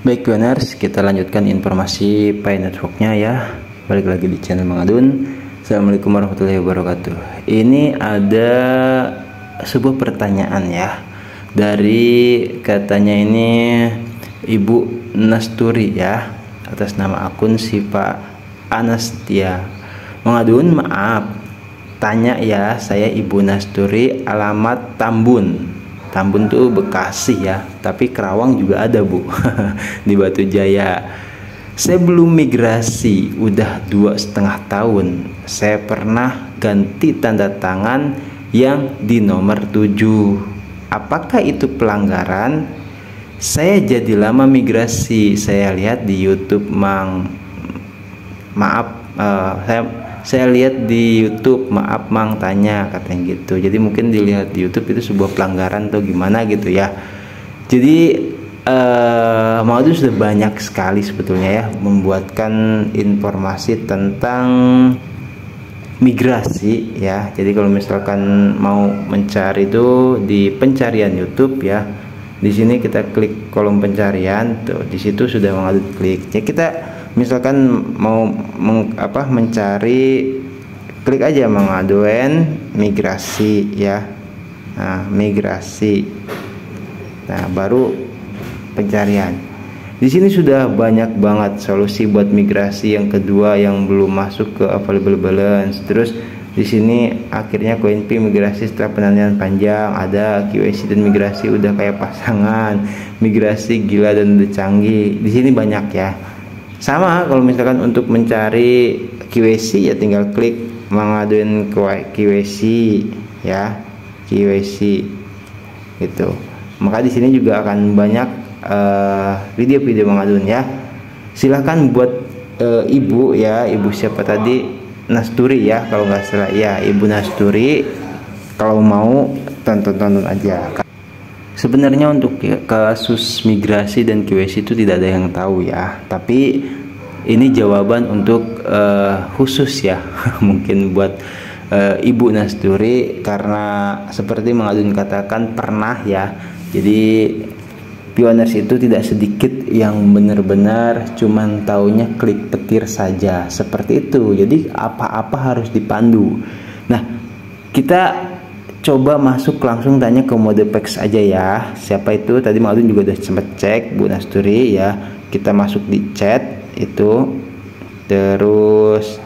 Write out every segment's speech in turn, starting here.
Baik Pioners, kita lanjutkan informasi Pi Network-nya ya. Balik lagi di channel Mang Adun. Assalamualaikum warahmatullahi wabarakatuh. Ini ada sebuah pertanyaan ya, dari katanya ini Ibu Nasturi ya, atas nama akun Siva Anastia. Mang Adun, maaf, tanya ya, saya Ibu Nasturi, alamat Tambun. Tambun tuh Bekasi ya, tapi Kerawang juga ada Bu. Di Batu Jaya. Saya belum migrasi, udah 2,5 tahun. Saya pernah ganti tanda tangan yang di nomor 7. Apakah itu pelanggaran? Saya jadi lama migrasi. Saya lihat di YouTube Mang. Maaf, saya lihat di YouTube, maaf Mang, tanya, katanya gitu. Jadi mungkin dilihat di YouTube itu sebuah pelanggaran atau gimana gitu ya. Jadi Mang Adun sudah banyak sekali sebetulnya ya membuatkan informasi tentang migrasi ya. Jadi kalau misalkan mau mencari itu di pencarian YouTube ya, di sini kita klik kolom pencarian tuh, di situ sudah Mang Adun klik ya. Kita misalkan mau mencari, klik aja Mang Adun migrasi ya. Nah, migrasi. Nah, baru pencarian. Di sini sudah banyak banget solusi buat migrasi yang kedua yang belum masuk ke available balance. Terus di sini akhirnya koin Pi migrasi setelah penantian panjang, ada QAC dan migrasi udah kayak pasangan, migrasi gila dan udah canggih. Di sini banyak ya. Sama kalau misalkan untuk mencari QAC ya tinggal klik Mang Adun QAC ya, QAC gitu. Maka di sini juga akan banyak video-video Mang Adun ya. Silahkan buat ibu ya, ibu siapa tadi, Nasturi ya kalau nggak salah ya, Ibu Nasturi, kalau mau tonton aja. Sebenarnya untuk kasus migrasi dan QAC itu tidak ada yang tahu ya, tapi ini jawaban untuk khusus ya mungkin buat Ibu Nasturi, karena seperti Mang Adun katakan pernah ya. Jadi Pioners itu tidak sedikit yang benar-benar cuman taunya klik petir saja seperti itu. Jadi apa-apa harus dipandu. Nah, kita coba masuk langsung tanya ke mode PEX aja ya. Siapa itu? Tadi Mang Adun juga udah sempat cek Bu Nasturi ya. Kita masuk di chat itu, terus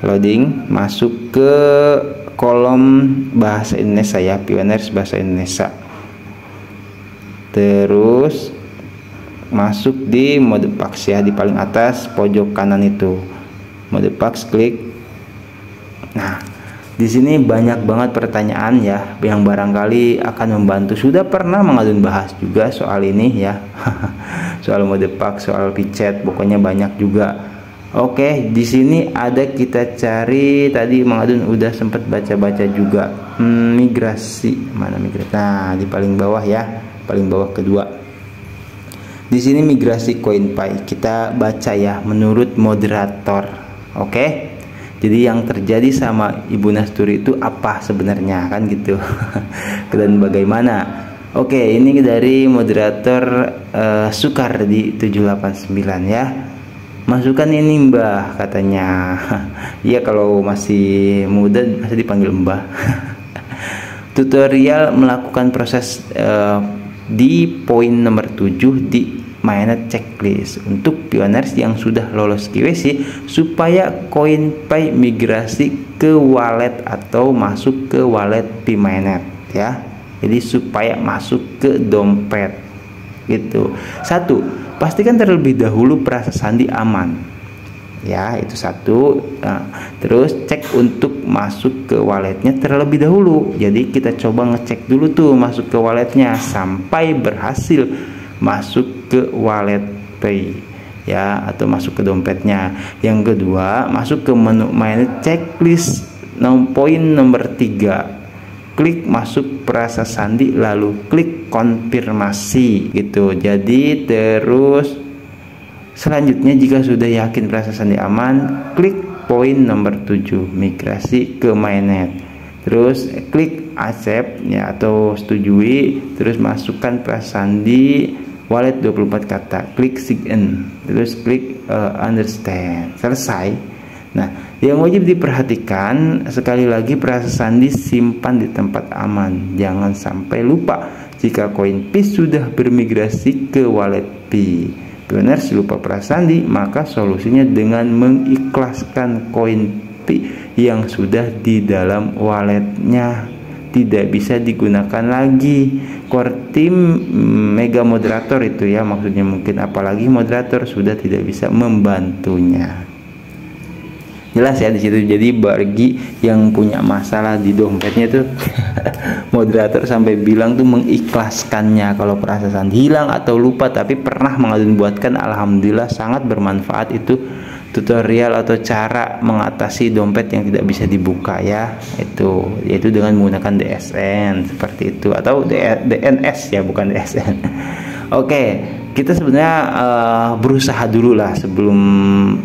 loading, masuk ke kolom bahasa Indonesia ya, Pioners bahasa Indonesia. Terus masuk di mode PAX ya, di paling atas pojok kanan itu mode PAX, klik. Nah, di sini banyak banget pertanyaan ya yang barangkali akan membantu. Sudah pernah Mang Adun bahas juga soal ini ya. Soal mode PAX, soal pichet, pokoknya banyak juga. Oke, di sini ada, kita cari, tadi Mang Adun udah sempat baca-baca juga. Migrasi, mana migrasi? Nah, di paling bawah ya, paling bawah kedua. Di sini migrasi koin Pi, kita baca ya menurut moderator. Oke. Jadi yang terjadi sama Ibu Nasturi itu apa sebenarnya, kan gitu. Dan bagaimana? Oke, ini dari moderator Sukardi 789 ya. Masukkan ini Mbah, katanya. Iya, kalau masih muda masih dipanggil Mbah. Tutorial melakukan proses di poin nomor 7 di mainnet checklist untuk Pioners yang sudah lolos QAC supaya koin Pi migrasi ke wallet atau masuk ke wallet Pi mainnet ya. Jadi supaya masuk ke dompet gitu. Satu, pastikan terlebih dahulu perasa sandi aman ya, itu satu. Nah, terus cek untuk masuk ke walletnya terlebih dahulu. Jadi kita coba ngecek dulu tuh masuk ke walletnya sampai berhasil masuk ke wallet Pi ya, atau masuk ke dompetnya. Yang kedua, masuk ke menu mainnet checklist poin nomor 3, klik masuk perasa sandi lalu klik konfirmasi gitu. Jadi terus selanjutnya jika sudah yakin perasa sandi aman, klik poin nomor 7 migrasi ke mainnet. Terus klik accept ya atau setujui, terus masukkan perasa sandi wallet 24 kata, klik sign in, terus klik understand, selesai. Nah, yang wajib diperhatikan sekali lagi, frase sandi simpan di tempat aman, jangan sampai lupa. Jika koin Pi sudah bermigrasi ke wallet Pi, Pioners lupa frase sandi, maka solusinya dengan mengikhlaskan koin Pi yang sudah di dalam walletnya, tidak bisa digunakan lagi. Core team mega moderator itu ya, maksudnya mungkin, apalagi moderator sudah tidak bisa membantunya. Jelas ya di situ. Jadi bagi yang punya masalah di dompetnya tuh moderator sampai bilang tuh mengikhlaskannya kalau frase sandi hilang atau lupa tapi pernah mengadun buatkan. Alhamdulillah sangat bermanfaat itu tutorial atau cara mengatasi dompet yang tidak bisa dibuka ya, itu yaitu dengan menggunakan DSN seperti itu, atau DNS ya, bukan DSN. Oke, kita sebenarnya berusaha dulu lah sebelum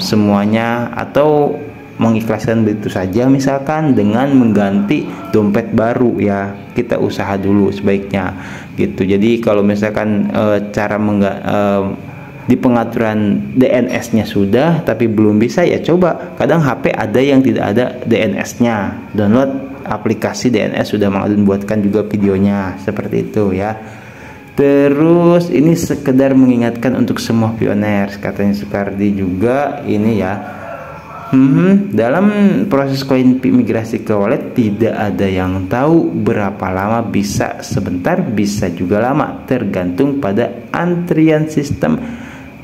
semuanya, atau mengikhlaskan begitu saja misalkan dengan mengganti dompet baru ya, kita usaha dulu sebaiknya gitu. Jadi kalau misalkan cara di pengaturan DNS-nya sudah tapi belum bisa, ya coba, kadang HP ada yang tidak ada DNS-nya, download aplikasi DNS, sudah mengadun buatkan juga videonya seperti itu ya. Terus ini sekedar mengingatkan untuk semua pioners, katanya Sukardi juga ini ya. Dalam proses koin Pi migrasi ke wallet tidak ada yang tahu berapa lama, bisa sebentar bisa juga lama, tergantung pada antrian sistem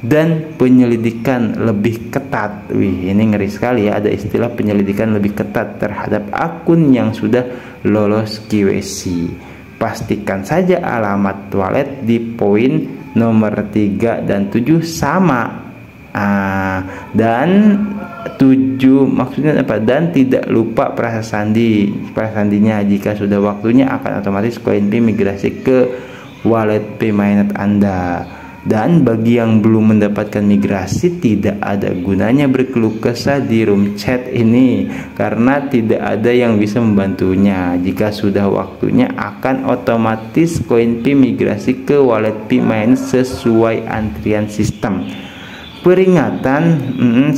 dan penyelidikan lebih ketat. Wih, ini ngeri sekali ya, ada istilah penyelidikan lebih ketat terhadap akun yang sudah lolos KYC. Pastikan saja alamat wallet di poin nomor 3 dan 7 sama. Dan 7 maksudnya apa? Dan tidak lupa frase sandinya. Jika sudah waktunya akan otomatis koin Pi migrasi ke wallet Pi-Mainnet Anda. Dan bagi yang belum mendapatkan migrasi, tidak ada gunanya berkeluh kesah di room chat ini karena tidak ada yang bisa membantunya. Jika sudah waktunya akan otomatis koin Pi migrasi ke wallet Pi-Mainnet sesuai antrian sistem. Peringatan,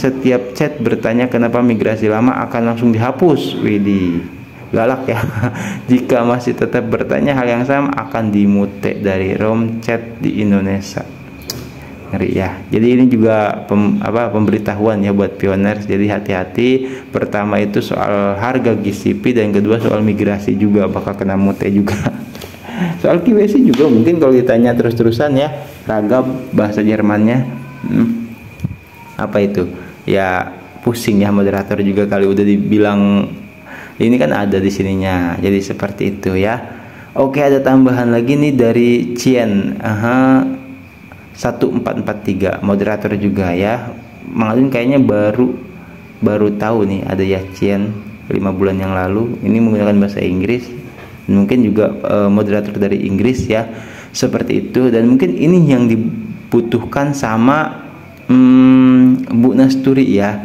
setiap chat bertanya kenapa migrasi lama akan langsung dihapus. Widih, galak ya. Jika masih tetap bertanya hal yang sama, akan dimute dari room chat di Indonesia. Ngeri ya. Jadi ini juga pemberitahuan ya buat pioners. Jadi hati-hati. Pertama itu soal harga GCP, dan kedua soal migrasi juga bakal kena mute juga. Soal KYC juga mungkin kalau ditanya terus-terusan ya, ragam bahasa Jermannya. Apa itu ya, pusing ya moderator juga kali udah dibilang ini kan ada di sininya, jadi seperti itu ya. Oke, ada tambahan lagi nih dari Cien 1443 moderator juga ya. Mengadun kayaknya baru tahu nih ada ya Cien 5 bulan yang lalu, ini menggunakan bahasa Inggris, mungkin juga moderator dari Inggris ya, seperti itu. Dan mungkin ini yang dibutuhkan sama Bu Nasturi ya.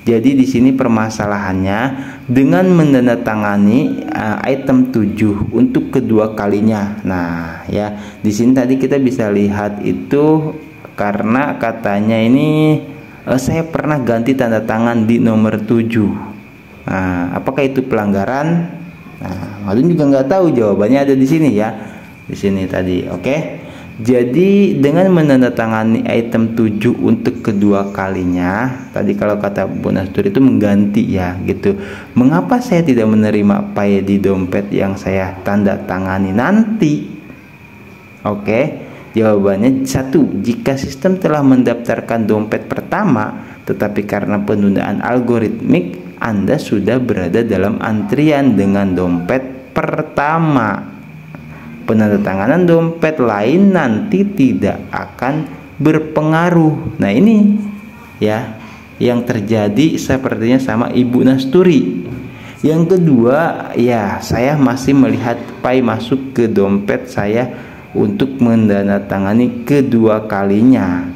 Jadi di sini permasalahannya dengan menandatangani item 7 untuk kedua kalinya. Nah, ya, di sini tadi kita bisa lihat itu karena katanya ini saya pernah ganti tanda tangan di nomor 7. Nah, apakah itu pelanggaran? Nah, Madun juga nggak tahu, jawabannya ada di sini ya. Di sini tadi, oke. Jadi dengan menandatangani item 7 untuk kedua kalinya, tadi kalau kata Bu Nasturi itu mengganti ya gitu. Mengapa saya tidak menerima Pi di dompet yang saya tanda tangani nanti? Oke, jawabannya 1. Jika sistem telah mendaftarkan dompet pertama, tetapi karena penundaan algoritmik, Anda sudah berada dalam antrian dengan dompet pertama. Penandatanganan dompet lain nanti tidak akan berpengaruh. Nah, ini ya yang terjadi sepertinya sama Ibu Nasturi. Yang kedua, ya saya masih melihat Pi masuk ke dompet saya untuk menandatangani kedua kalinya.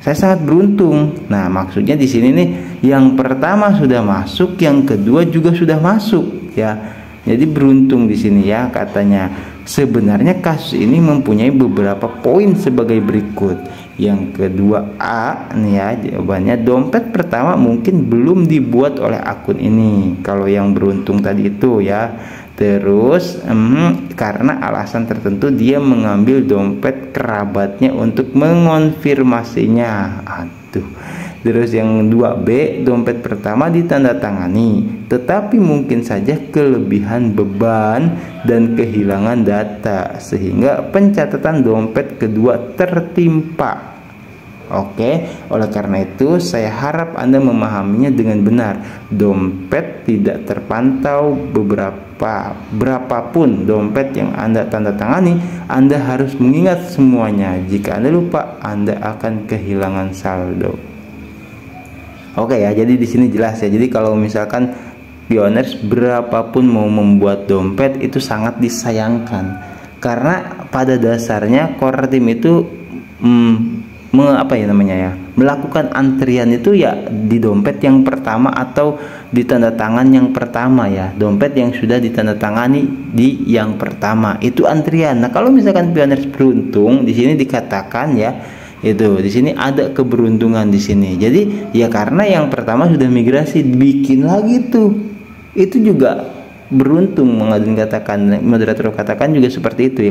Saya sangat beruntung. Nah, maksudnya di sini nih, yang pertama sudah masuk, yang kedua juga sudah masuk ya. Jadi beruntung di sini ya katanya. Sebenarnya kasus ini mempunyai beberapa poin sebagai berikut. Yang kedua A nih ya, jawabannya dompet pertama mungkin belum dibuat oleh akun ini. Kalau yang beruntung tadi itu ya. Terus karena alasan tertentu dia mengambil dompet kerabatnya untuk mengonfirmasinya. Aduh. Terus yang 2B, dompet pertama ditandatangani, tetapi mungkin saja kelebihan beban dan kehilangan data sehingga pencatatan dompet kedua tertimpa. Oke, oleh karena itu saya harap Anda memahaminya dengan benar. Dompet tidak terpantau berapapun dompet yang Anda tanda tangani, Anda harus mengingat semuanya. Jika Anda lupa, Anda akan kehilangan saldo. Oke ya, jadi di sini jelas ya. Jadi kalau misalkan pioners berapapun mau membuat dompet itu sangat disayangkan, karena pada dasarnya core team itu melakukan antrian itu ya di dompet yang pertama atau di tanda tangan yang pertama ya. Dompet yang sudah ditandatangani di yang pertama itu antrian. Nah, kalau misalkan pioners beruntung, di sini dikatakan ya, itu di sini ada keberuntungan di sini. Jadi ya karena yang pertama sudah migrasi, bikin lagi tuh, itu juga beruntung. Moderator katakan juga seperti itu ya,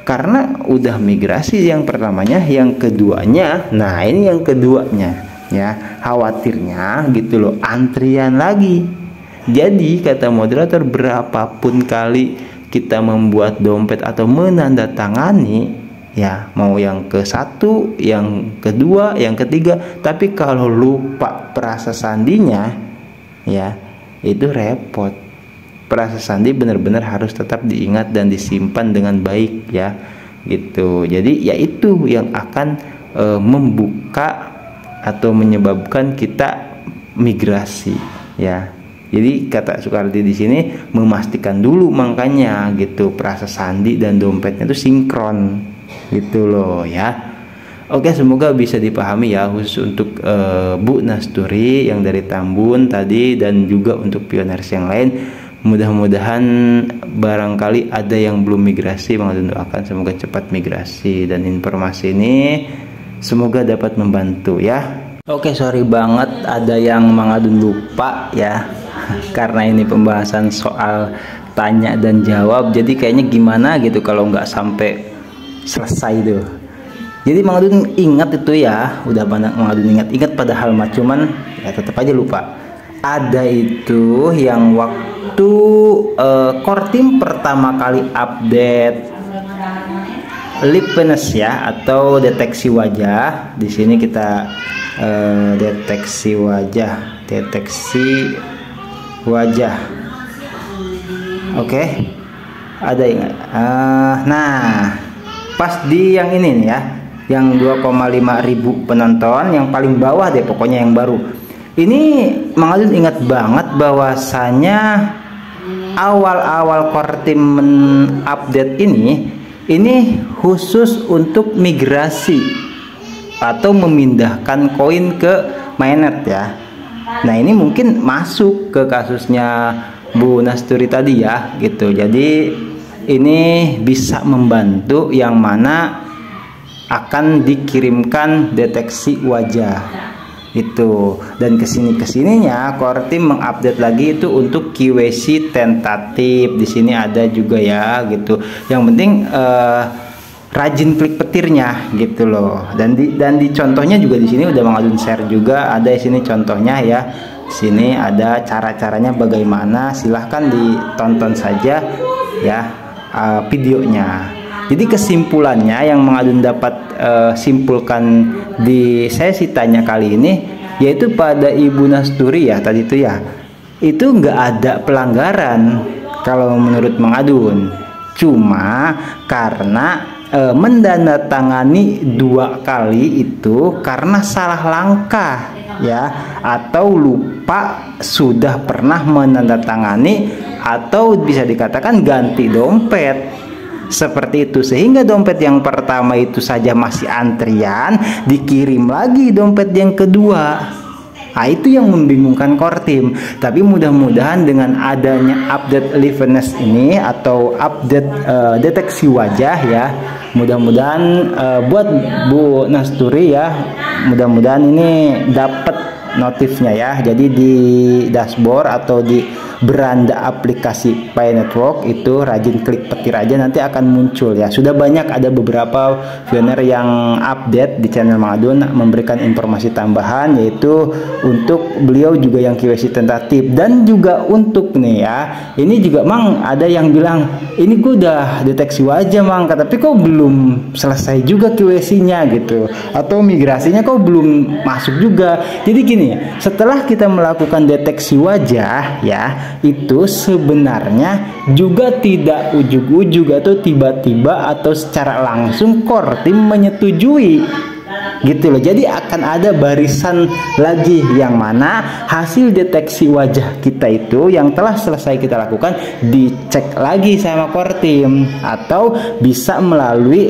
karena udah migrasi yang pertamanya, yang keduanya. Nah ini yang keduanya ya, khawatirnya gitu loh, antrian lagi. Jadi kata moderator, berapapun kali kita membuat dompet atau menandatangani ya, mau yang ke satu, yang kedua, yang ketiga, tapi kalau lupa perasa sandinya ya, itu repot. Perasa sandi benar-benar harus tetap diingat dan disimpan dengan baik ya, gitu. Jadi ya itu yang akan membuka atau menyebabkan kita migrasi ya. Jadi kata Soekardi di sini memastikan dulu, makanya gitu, perasa sandi dan dompetnya itu sinkron gitu loh ya. Oke, semoga bisa dipahami ya, khusus untuk Bu Nasturi yang dari Tambun tadi, dan juga untuk pioners yang lain. Mudah-mudahan barangkali ada yang belum migrasi, doakan semoga cepat migrasi, dan informasi ini semoga dapat membantu ya. Oke, sorry banget ada yang Mangadun lupa ya, karena ini pembahasan soal tanya dan jawab, jadi kayaknya gimana gitu kalau nggak sampai selesai tuh. Jadi Mangadun ingat itu ya, udah banyak Mangadun ingat padahal mah, cuman ya tetap aja lupa. Ada itu yang waktu core team pertama kali update liveness ya, atau deteksi wajah. Di sini kita deteksi wajah. Oke. Ada ingat? Nah, pas di yang ini nih ya, yang 2,5 ribu penonton, yang paling bawah deh pokoknya, yang baru ini, Mangadun ingat banget bahwasanya awal-awal core team update ini khusus untuk migrasi atau memindahkan koin ke mainnet ya. Nah ini mungkin masuk ke kasusnya Bu Nasturi tadi ya gitu. Jadi ini bisa membantu yang mana akan dikirimkan deteksi wajah itu, dan kesininya core team mengupdate lagi itu untuk KYC tentatif. Di sini ada juga ya gitu. Yang penting rajin klik petirnya gitu loh. Dan di contohnya juga di sini udah Mangadun share juga, ada di sini contohnya ya. Sini ada cara-caranya bagaimana, silahkan ditonton saja ya videonya. Jadi kesimpulannya yang Mangadun dapat simpulkan di sesi tanya kali ini, yaitu pada Ibu Nasturi ya tadi itu ya, itu nggak ada pelanggaran kalau menurut Mangadun, cuma karena mendandatangani 2 kali itu karena salah langkah ya, atau lupa sudah pernah menandatangani, atau bisa dikatakan ganti dompet seperti itu, sehingga dompet yang pertama itu saja masih antrian, dikirim lagi dompet yang kedua. Nah, itu yang membingungkan core team. Tapi mudah-mudahan dengan adanya update liveness ini atau update deteksi wajah ya, mudah-mudahan buat Bu Nasturi ya, mudah-mudahan ini dapat notifnya ya. Jadi di dashboard atau di beranda aplikasi Pi Network itu rajin klik petir aja, nanti akan muncul ya. Sudah banyak, ada beberapa pioner yang update di channel Mang Adun memberikan informasi tambahan, yaitu untuk beliau juga yang QC tentatif, dan juga untuk nih ya, ini juga Mang ada yang bilang ini gue udah deteksi wajah Mang, tapi kok belum selesai juga QC-nya gitu, atau migrasinya kok belum masuk juga. Jadi gini, setelah kita melakukan deteksi wajah ya, itu sebenarnya juga tidak ujug-ujug atau tiba-tiba atau secara langsung core team menyetujui gitu loh. Jadi akan ada barisan lagi yang mana hasil deteksi wajah kita itu yang telah selesai kita lakukan dicek lagi sama core team atau bisa melalui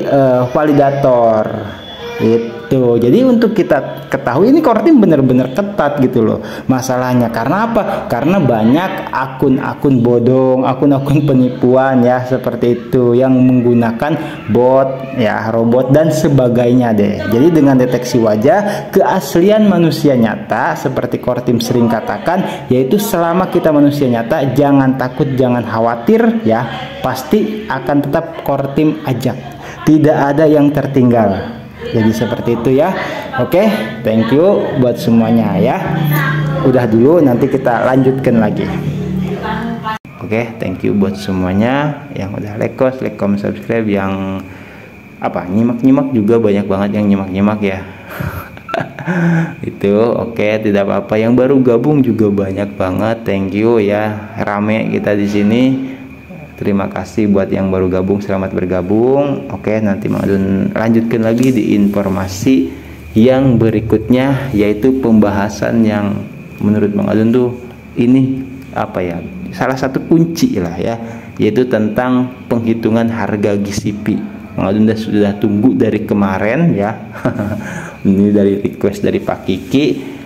validator itu. Jadi untuk kita ketahui ini core team benar-benar ketat gitu loh masalahnya. Karena apa? Karena banyak akun-akun bodong, akun-akun penipuan ya seperti itu yang menggunakan bot ya, robot dan sebagainya deh. Jadi dengan deteksi wajah, keaslian manusia nyata seperti core team sering katakan, yaitu selama kita manusia nyata jangan takut, jangan khawatir ya, pasti akan tetap core team ajak. Tidak ada yang tertinggal. Jadi seperti itu ya. Oke, thank you buat semuanya ya. Udah dulu, nanti kita lanjutkan lagi. Oke, thank you buat semuanya yang udah like, comment, subscribe, yang nyimak-nyimak juga banyak banget yang nyimak-nyimak ya. Itu oke, tidak apa-apa. Yang baru gabung juga banyak banget. Thank you ya. Rame kita di sini. Terima kasih buat yang baru gabung, selamat bergabung. Oke, nanti Mang Adun lanjutkan lagi di informasi yang berikutnya, yaitu pembahasan yang menurut Mang Adun tuh ini salah satu kunci lah ya, yaitu tentang penghitungan harga GCP. Mang Adun sudah tunggu dari kemarin ya. Ini dari request dari Pak Kiki.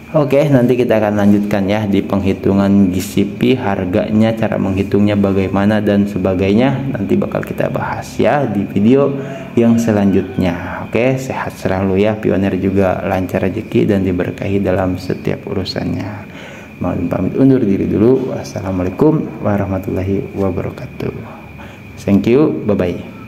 Oke, nanti kita akan lanjutkan ya di penghitungan GCP, harganya, cara menghitungnya bagaimana dan sebagainya. Nanti bakal kita bahas ya di video yang selanjutnya. Oke, sehat selalu ya, pioner juga lancar rezeki dan diberkahi dalam setiap urusannya. Mohon pamit undur diri dulu. Wassalamualaikum warahmatullahi wabarakatuh. Thank you, bye bye.